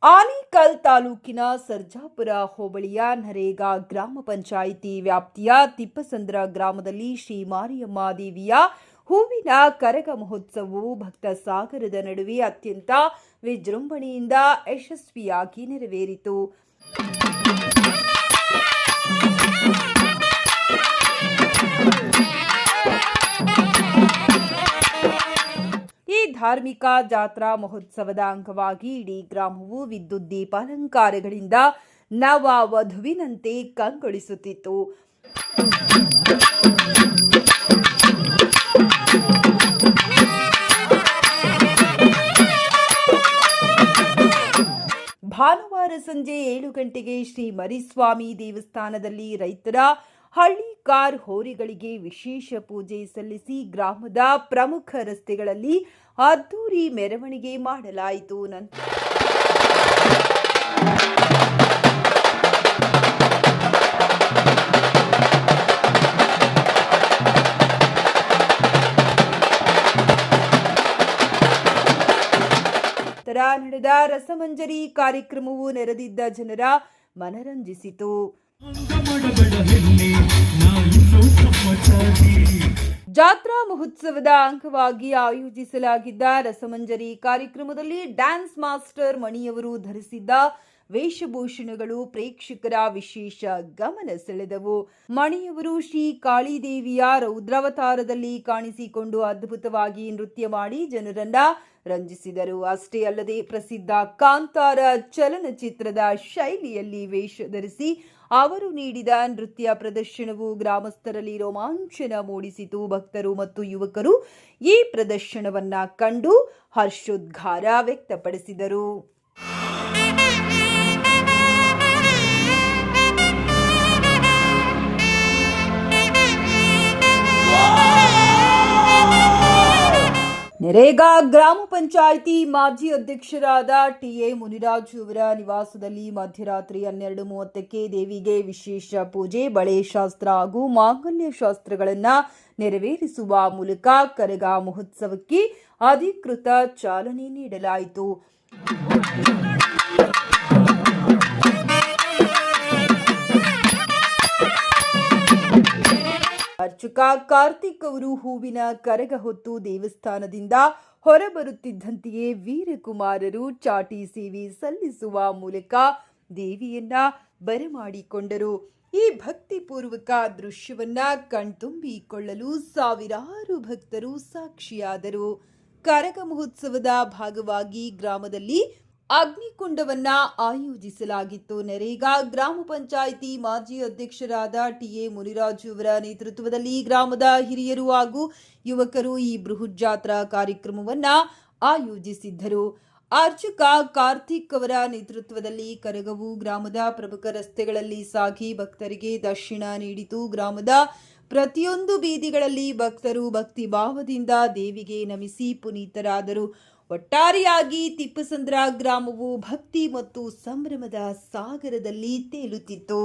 ಆನೇಕಲ್ ತಾಲೂಕಿನ ಸರ್ಜಾಪುರ ಹೋಬಳಿಯ ನರೇಗಾ ಗ್ರಾಮ ಪಂಚಾಯಿತಿ ವ್ಯಾಪ್ತಿಯ ತಿಪ್ಪಸಂದ್ರ ಗ್ರಾಮದಲ್ಲಿ ಶ್ರೀ ಮಾರಿಯಮ್ಮ ದೇವಿಯ ಹೂವಿನ ಕರಗ ಮಹೋತ್ಸವವು ಭಕ್ತ ಸಾಗರದ ನಡುವೆ ಅತ್ಯಂತ ವಿಜೃಂಭಣೆಯಿಂದ ಯಶಸ್ವಿಯಾಗಿ ನೆರವೇರಿತು. ಧಾರ್ಮಿಕ ಜಾತ್ರಾ ಮಹೋತ್ಸವದ ಅಂಗವಾಗಿ ಇಡೀ ಗ್ರಾಮವು ವಿದ್ಯುತ್ ದೀಪಾಲಂಕಾರಗಳಿಂದ ನವ ವಧುವಿನಂತೆ ಕಂಗೊಳಿಸುತ್ತಿತ್ತು. ಭಾನುವಾರ ಸಂಜೆ 7 ಗಂಟೆಗೆ ಶ್ರೀ ಮರಿಸ್ವಾಮಿ ದೇವಸ್ಥಾನದಲ್ಲಿ ರೈತರ ಹಳ್ಳಿಕಾರ್ ಹೋರಿಗಳಿಗೆ ವಿಶೇಷ ಪೂಜೆ ಸಲ್ಲಿಸಿ ಗ್ರಾಮದ ಪ್ರಮುಖ ರಸ್ತೆಗಳಲ್ಲಿ ಅದ್ದೂರಿ ಮೆರವಣಿಗೆ ಮಾಡಲಾಯಿತು. ನಂತರ ನಡೆದ ರಸಮಂಜರಿ ಕಾರ್ಯಕ್ರಮವು ನೆರೆದಿದ್ದ ಜನರ ಮನರಂಜಿಸಿತು. ಜಾತ್ರಾ ಮಹೋತ್ಸವದ ಅಂಗವಾಗಿ ಆಯೋಜಿಸಲಾಗಿದ್ದ ರಸಮಂಜರಿ ಕಾರ್ಯಕ್ರಮದಲ್ಲಿ ಡ್ಯಾನ್ಸ್ ಮಾಸ್ಟರ್ ಮಣಿಯವರು ಧರಿಸಿದ್ದ ವೇಷಭೂಷಣಗಳು ಪ್ರೇಕ್ಷಕರ ವಿಶೇಷ ಗಮನ ಸೆಳೆದವು. ಮಣಿಯವರು ಶ್ರೀ ಕಾಳಿದೇವಿಯ ರೌದ್ರಾವತಾರದಲ್ಲಿ ಕಾಣಿಸಿಕೊಂಡು ಅದ್ಭುತವಾಗಿ ನೃತ್ಯ ಮಾಡಿ ಜನರನ್ನ ರಂಜಿಸಿದರು. ಅಷ್ಟೇ ಅಲ್ಲದೆ ಪ್ರಸಿದ್ಧ ಕಾಂತಾರ ಚಲನಚಿತ್ರದ ಶೈಲಿಯಲ್ಲಿ ವೇಷ ಧರಿಸಿ ಅವರು ನೀಡಿದ ನೃತ್ಯ ಪ್ರದರ್ಶನವು ಗ್ರಾಮಸ್ಥರಲ್ಲಿ ರೋಮಾಂಚನ ಮೂಡಿಸಿತು. ಭಕ್ತರು ಮತ್ತು ಯುವಕರು ಈ ಪ್ರದರ್ಶನವನ್ನ ಕಂಡು ಹರ್ಷೋದ್ಗಾರ ವ್ಯಕ್ತಪಡಿಸಿದರು. ನರೇಗಾ ಗ್ರಾಮ ಪಂಚಾಯಿತಿ ಮಾಜಿ ಅಧ್ಯಕ್ಷರಾದ ಟಿ.ಎ. ಮುನಿರಾಜು ಅವರ ನಿವಾಸದಲ್ಲಿ ಮಧ್ಯರಾತ್ರಿ 12:30ಕ್ಕೆ ದೇವಿಗೆ ವಿಶೇಷ ಪೂಜೆ, ಬಳೆ ಶಾಸ್ತ್ರ ಹಾಗೂ ಮಾಂಗಲ್ಯ ಶಾಸ್ತ್ರಗಳನ್ನು ನೆರವೇರಿಸುವ ಮೂಲಕ ಕರಗ ಮಹೋತ್ಸವಕ್ಕೆ ಅಧಿಕೃತ ಚಾಲನೆ ನೀಡಲಾಯಿತು. ಅರ್ಚಕ ಕಾರ್ತಿಕ್ ಅವರು ಹೂವಿನ ಕರಗ ಹೊತ್ತು ದೇವಸ್ಥಾನದಿಂದ ಹೊರಬರುತ್ತಿದ್ದಂತೆಯೇ ವೀರಕುಮಾರರು ಚಾಟಿ ಸೇವೆ ಸಲ್ಲಿಸುವ ಮೂಲಕ ದೇವಿಯನ್ನ ಬರಮಾಡಿಕೊಂಡರು. ಈ ಭಕ್ತಿಪೂರ್ವಕ ದೃಶ್ಯವನ್ನ ಕಣ್ತುಂಬಿಕೊಳ್ಳಲು ಸಾವಿರಾರು ಭಕ್ತರು ಸಾಕ್ಷಿಯಾದರು. ಕರಗ ಮಹೋತ್ಸವದ ಭಾಗವಾಗಿ ಗ್ರಾಮದಲ್ಲಿ ಅಗ್ನಿಕುಂಡವನ್ನ ಆಯೋಜಿಸಲಾಗಿತ್ತು. ನರೇಗಾ ಗ್ರಾಮ ಪಂಚಾಯಿತಿ ಮಾಜಿ ಅಧ್ಯಕ್ಷರಾದ ಟಿ.ಎ. ಮುನಿರಾಜು ಅವರ ನೇತೃತ್ವದಲ್ಲಿ ಗ್ರಾಮದ ಹಿರಿಯರು ಹಾಗೂ ಯುವಕರು ಈ ಬೃಹತ್ ಜಾತ್ರಾ ಕಾರ್ಯಕ್ರಮವನ್ನ ಆಯೋಜಿಸಿದ್ದರು. ಅರ್ಚಕ ಕಾರ್ತಿಕ್ ಅವರ ನೇತೃತ್ವದಲ್ಲಿ ಕರಗವು ಗ್ರಾಮದ ಪ್ರಮುಖ ರಸ್ತೆಗಳಲ್ಲಿ ಸಾಗಿ ಭಕ್ತರಿಗೆ ದರ್ಶನ ನೀಡಿತು. ಗ್ರಾಮದ ಪ್ರತಿಯೊಂದು ಬೀದಿಗಳಲ್ಲಿ ಭಕ್ತರು ಭಕ್ತಿ ಭಾವದಿಂದ ದೇವಿಗೆ ನಮಿಸಿ ಪುನೀತರಾದರು. ಒಟ್ಟಾರೆಯಾಗಿ ತಿಪ್ಪಸಂದ್ರ ಗ್ರಾಮವು ಭಕ್ತಿ ಮತ್ತು ಸಂಭ್ರಮದ ಸಾಗರದಲ್ಲಿ ತೇಲುತ್ತಿತ್ತು.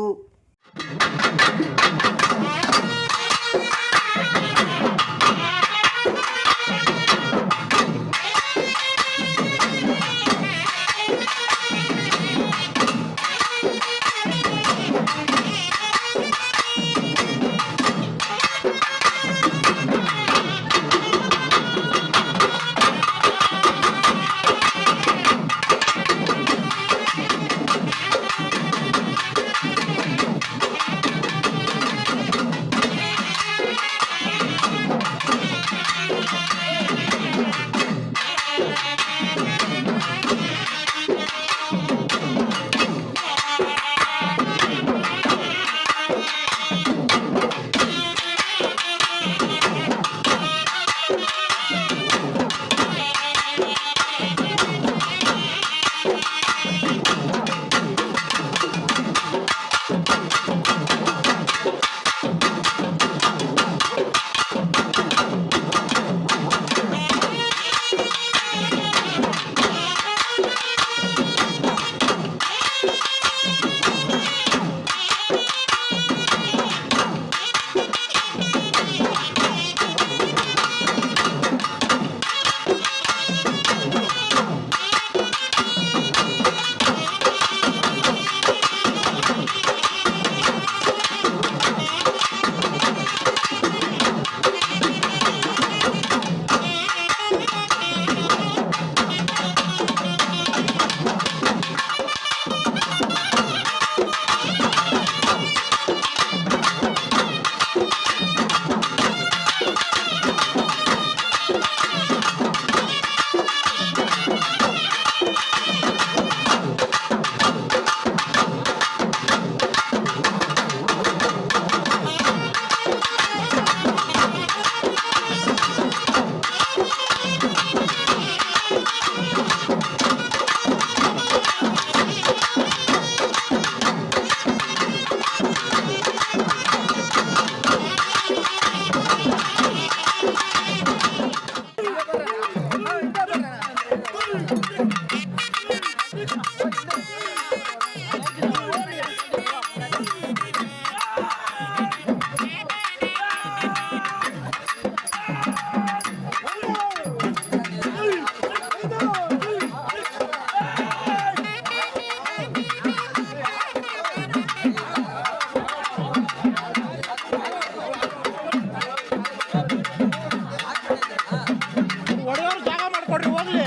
ಒಡೆಯವ್ರು ಜಾಗ ಮಾಡ್ಕೊಡ್ರಿ ಹೋಗ್ಲಿ.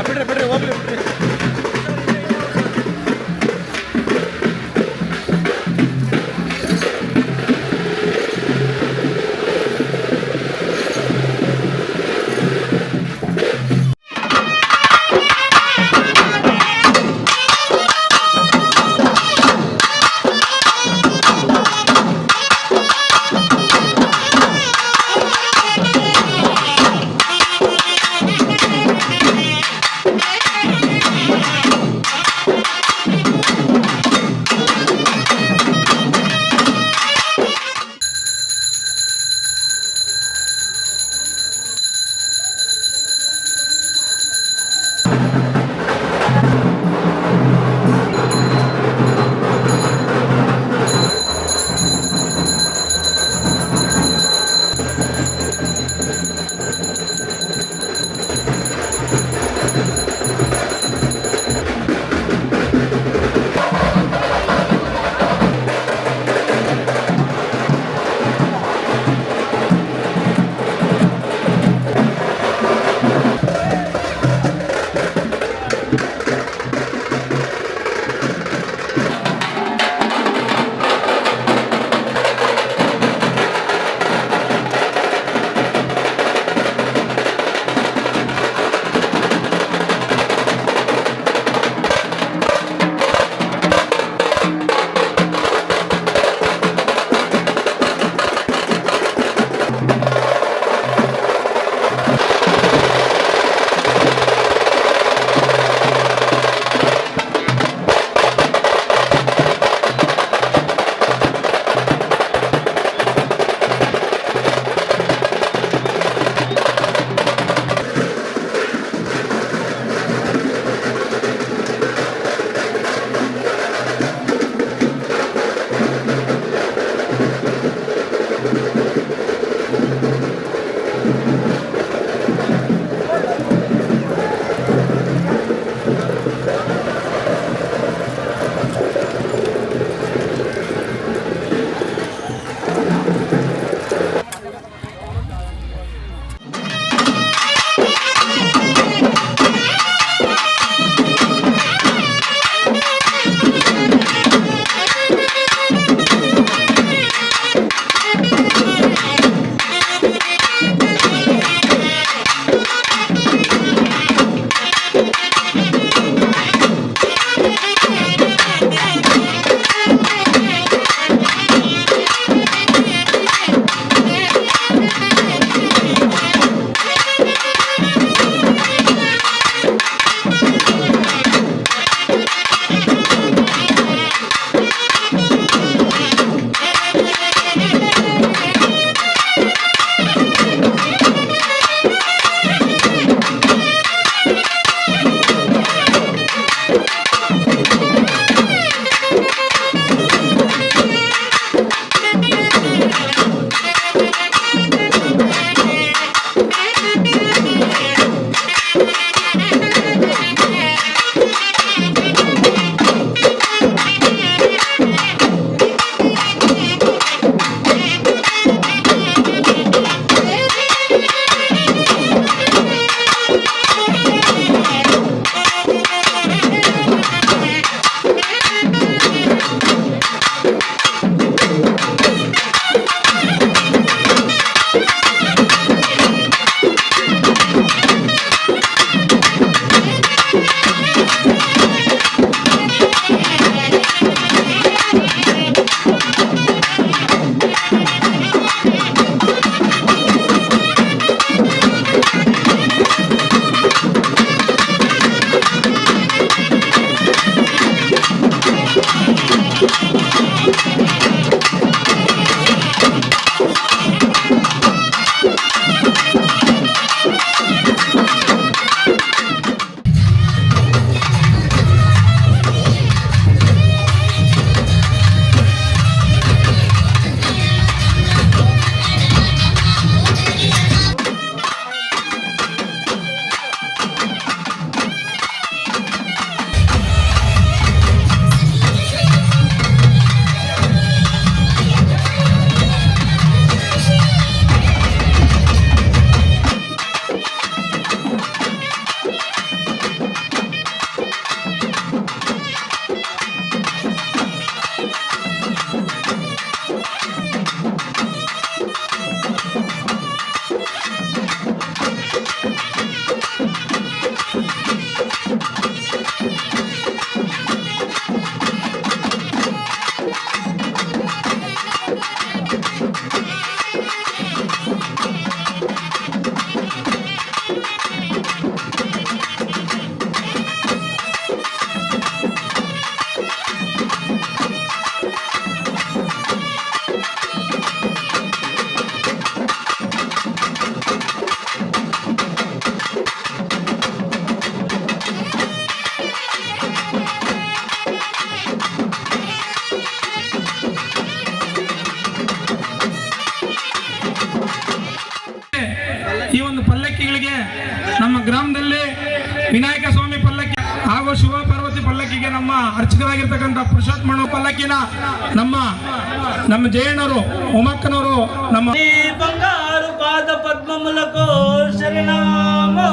ಬಿಡ್ರಿ ಬಿಡ್ರಿ ಹೋಗ್ಲಿ ಬಿಡ್ರಿ. ಈ ಒಂದು ಪಲ್ಲಕ್ಕಿಗಳಿಗೆ ನಮ್ಮ ಗ್ರಾಮದಲ್ಲಿ ವಿನಾಯಕ ಸ್ವಾಮಿ ಪಲ್ಲಕ್ಕಿ ಹಾಗೂ ಶಿವ ಪಾರ್ವತಿ ಪಲ್ಲಕ್ಕಿಗೆ ನಮ್ಮ ಅರ್ಚಕರಾಗಿರ್ತಕ್ಕಂಥ ಪುರುಷೋತ್ತಮಣ್ಣ ಪಲ್ಲಕ್ಕಿನ ನಮ್ಮ ಜಯಣ್ಣವರು ಉಮಕ್ಕನವರು ನಮ್ಮ ಬಂಗಾರು ಪಾದ ಪದ್ಮములకు ಶರಣಾಮೋ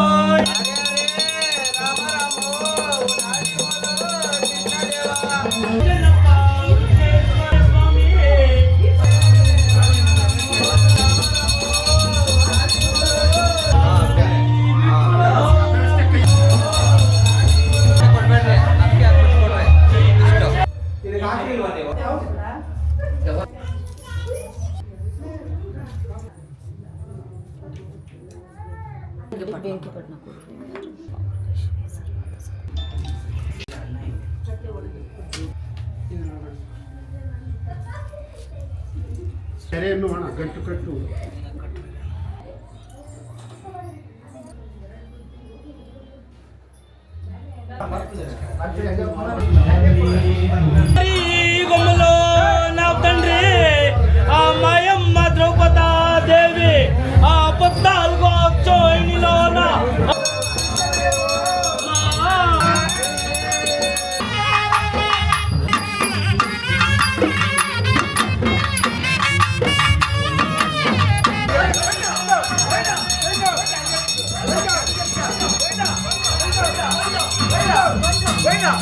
ಸೆರೆಯನ್ನು ಹಣ ಗಂಟು ಕಟ್ಟು గొమ్మలో నా తండ్రి ఆ మాయమ్మ ద్రౌపదా దేవి ఆ 14 చోయినిలోన Venga.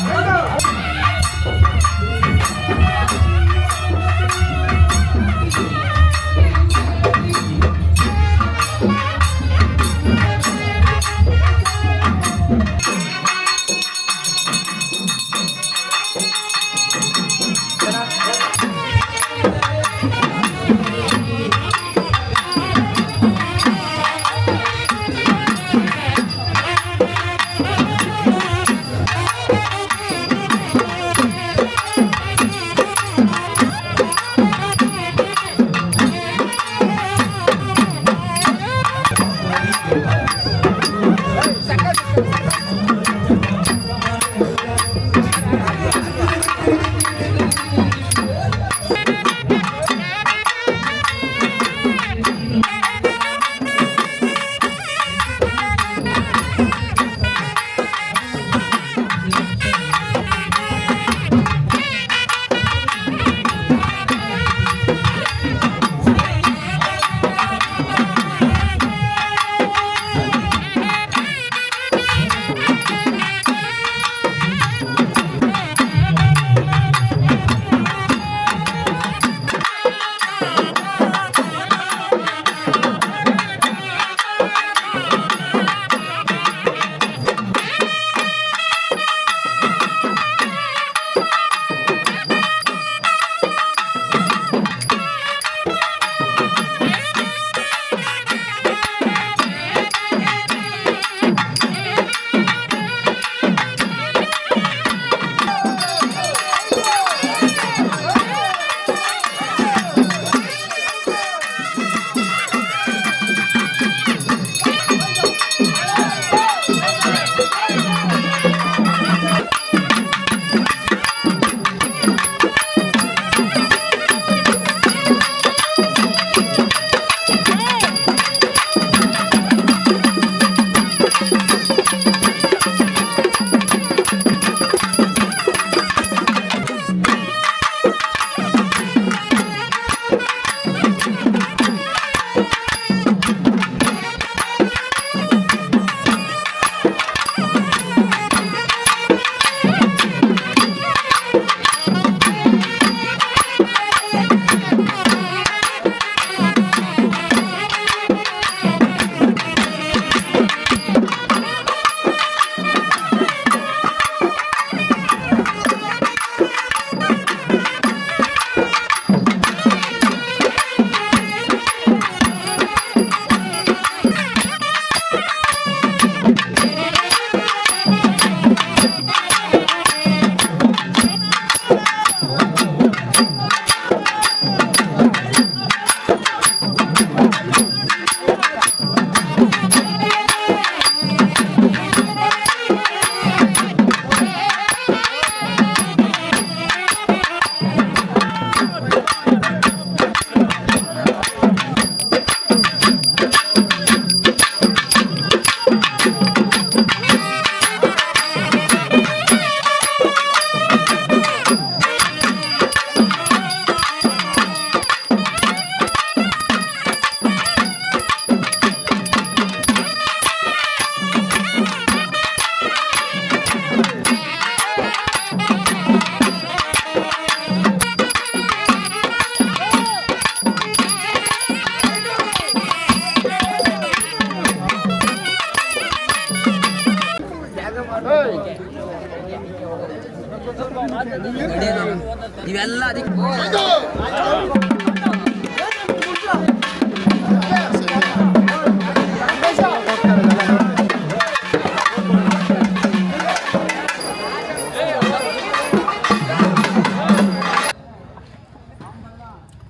ಇವೆಲ್ಲ ಅದಕ್ಕೆ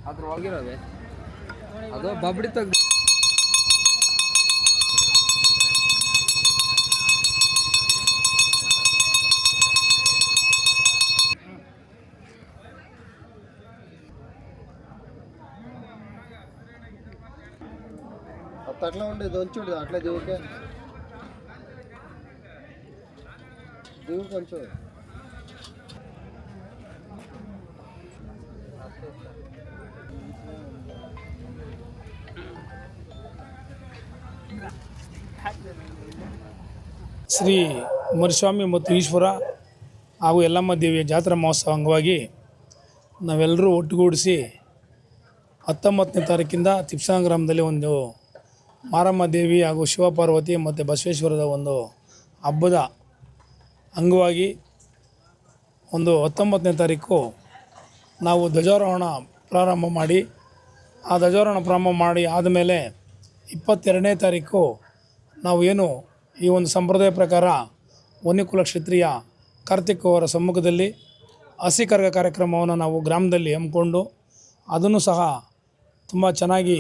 ಅದ್ರ ಹೋಗಿರೋದೆ ಅದು ಬಬ್ಡಿ ತೆಗ್ದು అట్లా ఉండేది ఉంచుడు అట్లా దేవుడికి కొంచెం ಶ್ರೀ ಮರಿಸ್ವಾಮಿ ಮತ್ತು ಈಶ್ವರ ಹಾಗೂ ಯಲ್ಲಮ್ಮ ದೇವಿಯ ಜಾತ್ರಾ ಮಹೋತ್ಸವ ಅಂಗವಾಗಿ ನಾವೆಲ್ಲರೂ ಒಟ್ಟುಗೂಡಿಸಿ 19ನೇ ತಾರೀಕಿಂದ ತಿಪ್ಸಾಂಗ ಗ್ರಾಮದಲ್ಲಿ ಒಂದು ಮಾರಮ್ಮ ದೇವಿ ಹಾಗೂ ಶಿವಪಾರ್ವತಿ ಮತ್ತು ಬಸವೇಶ್ವರದ ಒಂದು ಹಬ್ಬದ ಅಂಗವಾಗಿ ಒಂದು 19ನೇ ತಾರೀಕು ನಾವು ಧ್ವಜಾರೋಹಣ ಪ್ರಾರಂಭ ಮಾಡಿ ಆ ಧ್ವಜಾರೋಹಣ ಪ್ರಾರಂಭ ಮಾಡಿ ಆದಮೇಲೆ 22ನೇ ತಾರೀಕು ನಾವು ಏನು ಈ ಒಂದು ಸಂಪ್ರದಾಯ ಪ್ರಕಾರ ವನ್ಯಕುಲ ಕ್ಷತ್ರಿಯ ಕಾರ್ತಿಕ್ ಅವರ ಸಮ್ಮುಖದಲ್ಲಿ ಹಸಿ ಕರಗ ಕಾರ್ಯಕ್ರಮವನ್ನು ನಾವು ಗ್ರಾಮದಲ್ಲಿ ಹಮ್ಮಿಕೊಂಡು ಅದನ್ನು ಸಹ ತುಂಬ ಚೆನ್ನಾಗಿ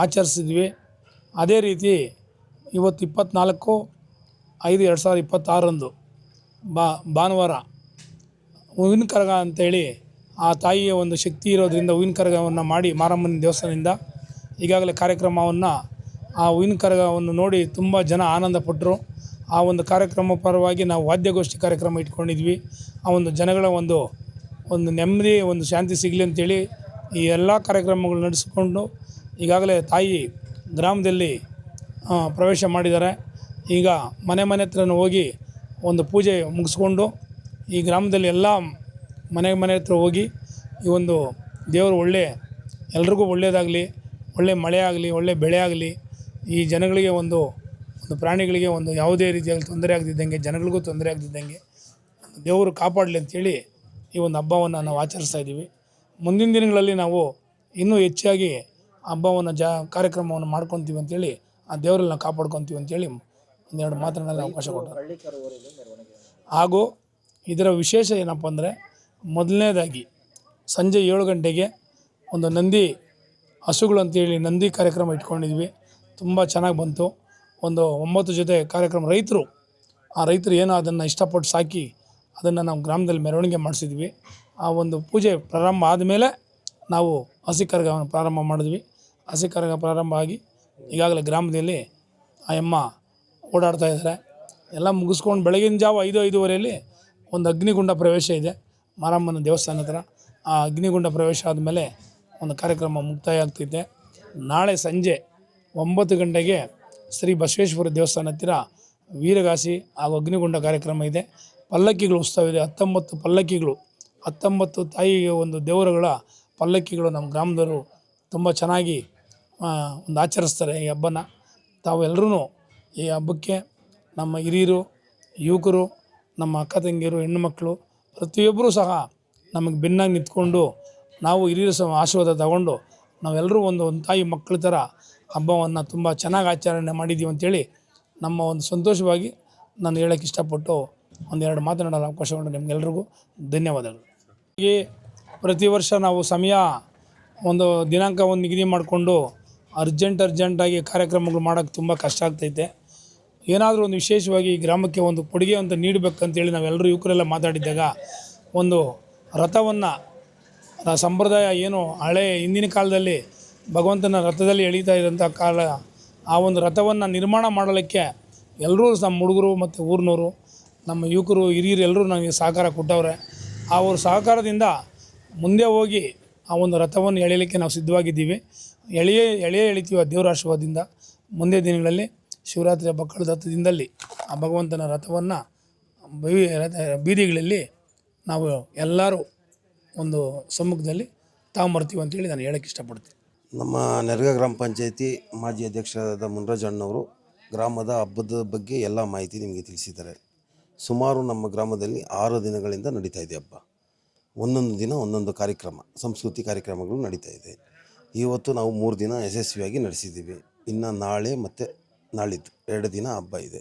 ಆಚರಿಸಿದ್ವಿ. ಅದೇ ರೀತಿ ಇವತ್ತು 24/5/2026 ಭಾನುವಾರ ಹೂವಿನ ಕರಗ ಅಂತೇಳಿ ಆ ತಾಯಿಯ ಒಂದು ಶಕ್ತಿ ಇರೋದರಿಂದ ಹೂವಿನ ಕರಗವನ್ನು ಮಾಡಿ ಮಾರಮ್ಮನ ದೇವಸ್ಥಾನದಿಂದ ಈಗಾಗಲೇ ಕಾರ್ಯಕ್ರಮವನ್ನು ಆ ಹೂವಿನ ಕರಗವನ್ನು ನೋಡಿ ತುಂಬ ಜನ ಆನಂದಪಟ್ಟರು. ಆ ಒಂದು ಕಾರ್ಯಕ್ರಮ ಪರವಾಗಿ ನಾವು ವಾದ್ಯಗೋಷ್ಠಿ ಕಾರ್ಯಕ್ರಮ ಇಟ್ಕೊಂಡಿದ್ವಿ. ಆ ಒಂದು ಜನಗಳ ಒಂದು ನೆಮ್ಮದಿ ಒಂದು ಶಾಂತಿ ಸಿಗಲಿ ಅಂತೇಳಿ ಈ ಎಲ್ಲ ಕಾರ್ಯಕ್ರಮಗಳು ನಡೆಸಿಕೊಂಡು ಈಗಾಗಲೇ ತಾಯಿ ಗ್ರಾಮದಲ್ಲಿ ಪ್ರವೇಶ ಮಾಡಿದ್ದಾರೆ. ಈಗ ಮನೆ ಹತ್ರನೂ ಹೋಗಿ ಒಂದು ಪೂಜೆ ಮುಗಿಸ್ಕೊಂಡು ಈ ಗ್ರಾಮದಲ್ಲಿ ಎಲ್ಲ ಮನೆ ಹತ್ರ ಹೋಗಿ ಈ ಒಂದು ದೇವರು ಎಲ್ರಿಗೂ ಒಳ್ಳೆಯದಾಗಲಿ, ಒಳ್ಳೆ ಮಳೆ ಆಗಲಿ, ಒಳ್ಳೆ ಬೆಳೆ ಆಗಲಿ, ಈ ಜನಗಳಿಗೆ ಒಂದು ಪ್ರಾಣಿಗಳಿಗೆ ಒಂದು ಯಾವುದೇ ರೀತಿಯಾಗಿ ತೊಂದರೆ ಆಗದಿದ್ದಂಗೆ, ಜನಗಳಿಗೂ ತೊಂದರೆ ಆಗದಿದ್ದಂಗೆ ದೇವರು ಕಾಪಾಡಲಿ ಅಂಥೇಳಿ ಈ ಒಂದು ಹಬ್ಬವನ್ನು ನಾವು ಆಚರಿಸ್ತಾ ಇದ್ದೀವಿ. ಮುಂದಿನ ದಿನಗಳಲ್ಲಿ ನಾವು ಇನ್ನೂ ಹೆಚ್ಚಾಗಿ ಹಬ್ಬವನ್ನು ಕಾರ್ಯಕ್ರಮವನ್ನು ಮಾಡ್ಕೊತೀವಿ ಅಂತೇಳಿ ಆ ದೇವರಲ್ಲಿ ನಾವು ಕಾಪಾಡ್ಕೊತೀವಿ ಅಂತೇಳಿ ಒಂದೆರಡು ಮಾತನಾಡಲು ಅವಕಾಶ ಕೊಟ್ಟರು. ಹಾಗೂ ಇದರ ವಿಶೇಷ ಏನಪ್ಪ ಅಂದರೆ, ಮೊದಲನೇದಾಗಿ ಸಂಜೆ 7 ಗಂಟೆಗೆ ಒಂದು ನಂದಿ ಹಸುಗಳು ಅಂತೇಳಿ ನಂದಿ ಕಾರ್ಯಕ್ರಮ ಇಟ್ಕೊಂಡಿದ್ವಿ. ತುಂಬ ಚೆನ್ನಾಗಿ ಬಂತು. ಒಂದು 9 ಜೊತೆ ಕಾರ್ಯಕ್ರಮ ರೈತರು ಏನೋ ಅದನ್ನು ಇಷ್ಟಪಟ್ಟು ಸಾಕಿ ಅದನ್ನು ನಾವು ಗ್ರಾಮದಲ್ಲಿ ಮೆರವಣಿಗೆ ಮಾಡಿಸಿದ್ವಿ. ಆ ಒಂದು ಪೂಜೆ ಪ್ರಾರಂಭ ಆದಮೇಲೆ ನಾವು ಹಸಿ ಕರಗವನ್ನು ಪ್ರಾರಂಭ ಮಾಡಿದ್ವಿ. ಹಸಿ ಕರಗ ಪ್ರಾರಂಭ ಆಗಿ ಈಗಾಗಲೇ ಗ್ರಾಮದಲ್ಲಿ ಆ ಅಮ್ಮ ಓಡಾಡ್ತಾ ಇದ್ದಾರೆ. ಎಲ್ಲ ಮುಗಿಸ್ಕೊಂಡು ಬೆಳಗಿನ ಜಾವ 5-5:30 ಒಂದು ಅಗ್ನಿಗುಂಡ ಪ್ರವೇಶ ಇದೆ ಮಾರಮ್ಮನ ದೇವಸ್ಥಾನ ಹತ್ರ. ಆ ಅಗ್ನಿಗುಂಡ ಪ್ರವೇಶ ಆದಮೇಲೆ ಒಂದು ಕಾರ್ಯಕ್ರಮ ಮುಕ್ತಾಯ ಆಗ್ತಿದೆ. ನಾಳೆ ಸಂಜೆ 9 ಗಂಟೆಗೆ ಶ್ರೀ ಬಸವೇಶ್ವರ ದೇವಸ್ಥಾನ ಹತ್ತಿರ ವೀರಗಾಸಿ ಹಾಗೂ ಅಗ್ನಿಗುಂಡ ಕಾರ್ಯಕ್ರಮ ಇದೆ. ಪಲ್ಲಕ್ಕಿಗಳು ಉತ್ಸವ ಇದೆ. 19 ಪಲ್ಲಕ್ಕಿಗಳು, 19 ತಾಯಿಗೆ ಒಂದು ದೇವರುಗಳ ಪಲ್ಲಕ್ಕಿಗಳು ನಮ್ಮ ಗ್ರಾಮದವರು ತುಂಬ ಚೆನ್ನಾಗಿ ಒಂದು ಆಚರಿಸ್ತಾರೆ ಈ ಹಬ್ಬನ. ತಾವೆಲ್ಲರೂ ಈ ಹಬ್ಬಕ್ಕೆ ನಮ್ಮ ಹಿರಿಯರು, ಯುವಕರು, ನಮ್ಮ ಅಕ್ಕ ತಂಗಿಯರು, ಹೆಣ್ಣು ಮಕ್ಕಳು ಪ್ರತಿಯೊಬ್ಬರೂ ಸಹ ನಮಗೆ ಬೆನ್ನಾಗಿ ನಿಂತ್ಕೊಂಡು ನಾವು ಹಿರಿಯರ ಆಶೀರ್ವಾದ ತಗೊಂಡು ನಾವೆಲ್ಲರೂ ಒಂದು ತಾಯಿ ಮಕ್ಕಳ ಥರ ಹಬ್ಬವನ್ನು ತುಂಬ ಚೆನ್ನಾಗಿ ಆಚರಣೆ ಮಾಡಿದ್ದೀವಿ ಅಂತೇಳಿ ನಮ್ಮ ಒಂದು ಸಂತೋಷವಾಗಿ ನಾನು ಹೇಳೋಕ್ಕೆ ಇಷ್ಟಪಟ್ಟು ಒಂದೆರಡು ಮಾತನಾಡಲು ಅವಕಾಶ ಉಂಟು. ನಿಮಗೆಲ್ರಿಗೂ ಧನ್ಯವಾದಗಳು. ಹೀಗೆ ಪ್ರತಿ ವರ್ಷ ನಾವು ಸಮಯ ಒಂದು ದಿನಾಂಕವನ್ನು ನಿಗದಿ ಮಾಡಿಕೊಂಡು ಅರ್ಜೆಂಟಾಗಿ ಕಾರ್ಯಕ್ರಮಗಳು ಮಾಡೋಕ್ಕೆ ತುಂಬ ಕಷ್ಟ ಆಗ್ತೈತೆ. ಏನಾದರೂ ಒಂದು ವಿಶೇಷವಾಗಿ ಈ ಗ್ರಾಮಕ್ಕೆ ಒಂದು ಕೊಡುಗೆ ಅಂತ ನೀಡಬೇಕಂತೇಳಿ ನಾವೆಲ್ಲರೂ ಯುವಕರೆಲ್ಲ ಮಾತಾಡಿದ್ದಾಗ ಒಂದು ರಥವನ್ನು ಸಂಪ್ರದಾಯ ಏನು ಹಿಂದಿನ ಕಾಲದಲ್ಲಿ ಭಗವಂತನ ರಥದಲ್ಲಿ ಎಳೀತಾ ಇದ್ದಂಥ ಕಾಲ, ಆ ಒಂದು ರಥವನ್ನು ನಿರ್ಮಾಣ ಮಾಡಲಿಕ್ಕೆ ಎಲ್ಲರೂ ನಮ್ಮ ಹುಡುಗರು ಮತ್ತು ಊರಿನವರು, ನಮ್ಮ ಯುವಕರು, ಹಿರಿಯರು ಎಲ್ಲರೂ ನನಗೆ ಸಹಕಾರ ಕೊಟ್ಟವ್ರೆ. ಆ ಅವ್ರ ಸಹಕಾರದಿಂದ ಮುಂದೆ ಹೋಗಿ ಆ ಒಂದು ರಥವನ್ನು ಎಳೆಯಲಿಕ್ಕೆ ನಾವು ಸಿದ್ಧವಾಗಿದ್ದೀವಿ. ಎಳಿತೀವಿ ದೇವರ ಆಶೀರ್ವಾದದಿಂದ. ಮುಂದೆ ದಿನಗಳಲ್ಲಿ ಶಿವರಾತ್ರಿ ಹಬ್ಬ ಕಳೆದ 10 ದಿನದಲ್ಲಿ ಆ ಭಗವಂತನ ರಥವನ್ನು ಬೀದಿಗಳಲ್ಲಿ ನಾವು ಎಲ್ಲರೂ ಒಂದು ಸಮ್ಮುಖದಲ್ಲಿ ತಗೊಂಬರ್ತೀವಿ ಅಂತೇಳಿ ನಾನು ಹೇಳೋಕ್ಕೆ ಇಷ್ಟಪಡ್ತೀನಿ. ನಮ್ಮ ನೆರಗ ಗ್ರಾಮ ಪಂಚಾಯತಿ ಮಾಜಿ ಅಧ್ಯಕ್ಷರಾದ ಮುನ್ರಾಜಣ್ಣವರು ಗ್ರಾಮದ ಹಬ್ಬದ ಬಗ್ಗೆ ಎಲ್ಲ ಮಾಹಿತಿ ನಿಮಗೆ ತಿಳಿಸಿದ್ದಾರೆ. ಸುಮಾರು ನಮ್ಮ ಗ್ರಾಮದಲ್ಲಿ 6 ದಿನಗಳಿಂದ ನಡೀತಾ ಇದೆ ಹಬ್ಬ. ಒಂದೊಂದು ದಿನ ಒಂದೊಂದು ಕಾರ್ಯಕ್ರಮ, ಸಂಸ್ಕೃತಿ ಕಾರ್ಯಕ್ರಮಗಳು ನಡೀತಾ ಇದೆ. ಇವತ್ತು ನಾವು 3 ದಿನ ಯಶಸ್ವಿಯಾಗಿ ನಡೆಸಿದ್ದೀವಿ. ಇನ್ನು ನಾಳೆ ಮತ್ತು ನಾಳಿದ್ದು 2 ದಿನ ಹಬ್ಬ ಇದೆ.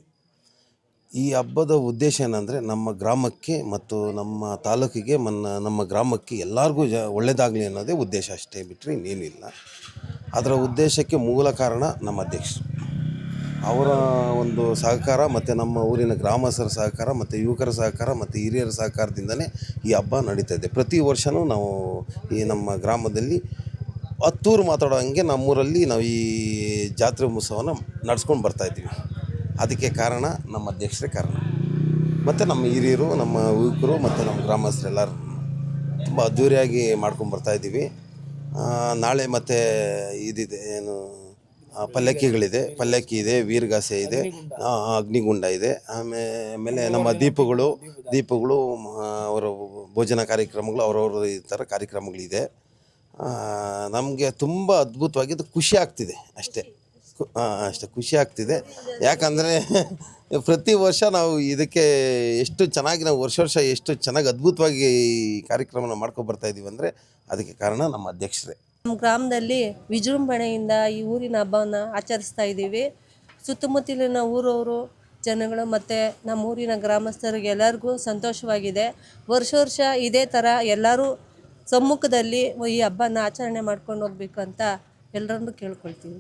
ಈ ಹಬ್ಬದ ಉದ್ದೇಶ ಏನಂದರೆ ನಮ್ಮ ಗ್ರಾಮಕ್ಕೆ ಮತ್ತು ನಮ್ಮ ತಾಲೂಕಿಗೆ ನಮ್ಮ ಗ್ರಾಮಕ್ಕೆ ಎಲ್ಲರಿಗೂ ಒಳ್ಳೆಯದಾಗಲಿ ಅನ್ನೋದೇ ಉದ್ದೇಶ, ಅಷ್ಟೇ ಬಿಟ್ಟರೆ ಇನ್ನೇನಿಲ್ಲ. ಅದರ ಉದ್ದೇಶಕ್ಕೆ ಮೂಲ ಕಾರಣ ನಮ್ಮ ಅಧ್ಯಕ್ಷರು, ಅವರ ಒಂದು ಸಹಕಾರ ಮತ್ತು ನಮ್ಮ ಊರಿನ ಗ್ರಾಮಸ್ಥರ ಸಹಕಾರ ಮತ್ತು ಯುವಕರ ಸಹಕಾರ ಮತ್ತು ಹಿರಿಯರ ಸಹಕಾರದಿಂದಲೇ ಈ ಹಬ್ಬ ನಡೀತಾ ಇದೆ. ಪ್ರತಿ ವರ್ಷವೂ ನಾವು ಈ ನಮ್ಮ ಗ್ರಾಮದಲ್ಲಿ ಹತ್ತೂರು ಮಾತಾಡೋ ಹಂಗೆ ನಮ್ಮೂರಲ್ಲಿ ನಾವು ಈ ಜಾತ್ರೆ ಉತ್ಸವನ ನಡೆಸ್ಕೊಂಡು ಬರ್ತಾಯಿದ್ದೀವಿ. ಅದಕ್ಕೆ ಕಾರಣ ನಮ್ಮ ಅಧ್ಯಕ್ಷರೇ ಕಾರಣ, ಮತ್ತು ನಮ್ಮ ಹಿರಿಯರು, ನಮ್ಮ ಯುವಕರು ಮತ್ತು ನಮ್ಮ ಗ್ರಾಮಸ್ಥರೆಲ್ಲರೂ ತುಂಬ ಅದ್ಧೂರಿಯಾಗಿ ಮಾಡ್ಕೊಂಡು ಬರ್ತಾಯಿದ್ದೀವಿ. ನಾಳೆ ಮತ್ತು ಇದಿದೆ, ಏನು ಪಲ್ಲಕ್ಕಿಗಳಿದೆ, ಪಲ್ಲಕ್ಕಿ ಇದೆ, ವೀರಗಾಸೆ ಇದೆ, ಅಗ್ನಿಗುಂಡ ಇದೆ. ಆಮೇಲೆ ನಮ್ಮ ದೀಪಗಳು ಅವರ ಭೋಜನ ಕಾರ್ಯಕ್ರಮಗಳು ಅವರವ್ರ ಈ ಥರ ಕಾರ್ಯಕ್ರಮಗಳಿದೆ. ನಮಗೆ ತುಂಬ ಅದ್ಭುತವಾಗಿದ್ದು ಖುಷಿ ಆಗ್ತಿದೆ ಅಷ್ಟೇ. ಖುಷಿ ಆಗ್ತಿದೆ. ಯಾಕಂದರೆ ಪ್ರತಿ ವರ್ಷ ನಾವು ಇದಕ್ಕೆ ಎಷ್ಟು ಚೆನ್ನಾಗಿ ನಾವು ವರ್ಷ ಎಷ್ಟು ಚೆನ್ನಾಗಿ ಅದ್ಭುತವಾಗಿ ಈ ಕಾರ್ಯಕ್ರಮನ ಮಾಡ್ಕೊಬರ್ತಾಯಿದ್ದೀವಿ ಅಂದರೆ ಅದಕ್ಕೆ ಕಾರಣ ನಮ್ಮ ಅಧ್ಯಕ್ಷರೇ. ನಮ್ಮ ಗ್ರಾಮದಲ್ಲಿ ವಿಜೃಂಭಣೆಯಿಂದ ಈ ಊರಿನ ಹಬ್ಬವನ್ನು ಆಚರಿಸ್ತಾ ಇದ್ದೀವಿ. ಸುತ್ತಮುತ್ತಲಿನ ಊರವರು ಜನಗಳು ಮತ್ತು ನಮ್ಮ ಊರಿನ ಗ್ರಾಮಸ್ಥರಿಗೆ ಎಲ್ಲರಿಗೂ ಸಂತೋಷವಾಗಿದೆ. ವರ್ಷ ಇದೇ ಥರ ಎಲ್ಲರೂ ಸಮ್ಮುಖದಲ್ಲಿ ಈ ಹಬ್ಬನ ಆಚರಣೆ ಮಾಡ್ಕೊಂಡು ಹೋಗ್ಬೇಕು ಅಂತ ಎಲ್ಲರನ್ನೂ ಕೇಳ್ಕೊಳ್ತೀವಿ.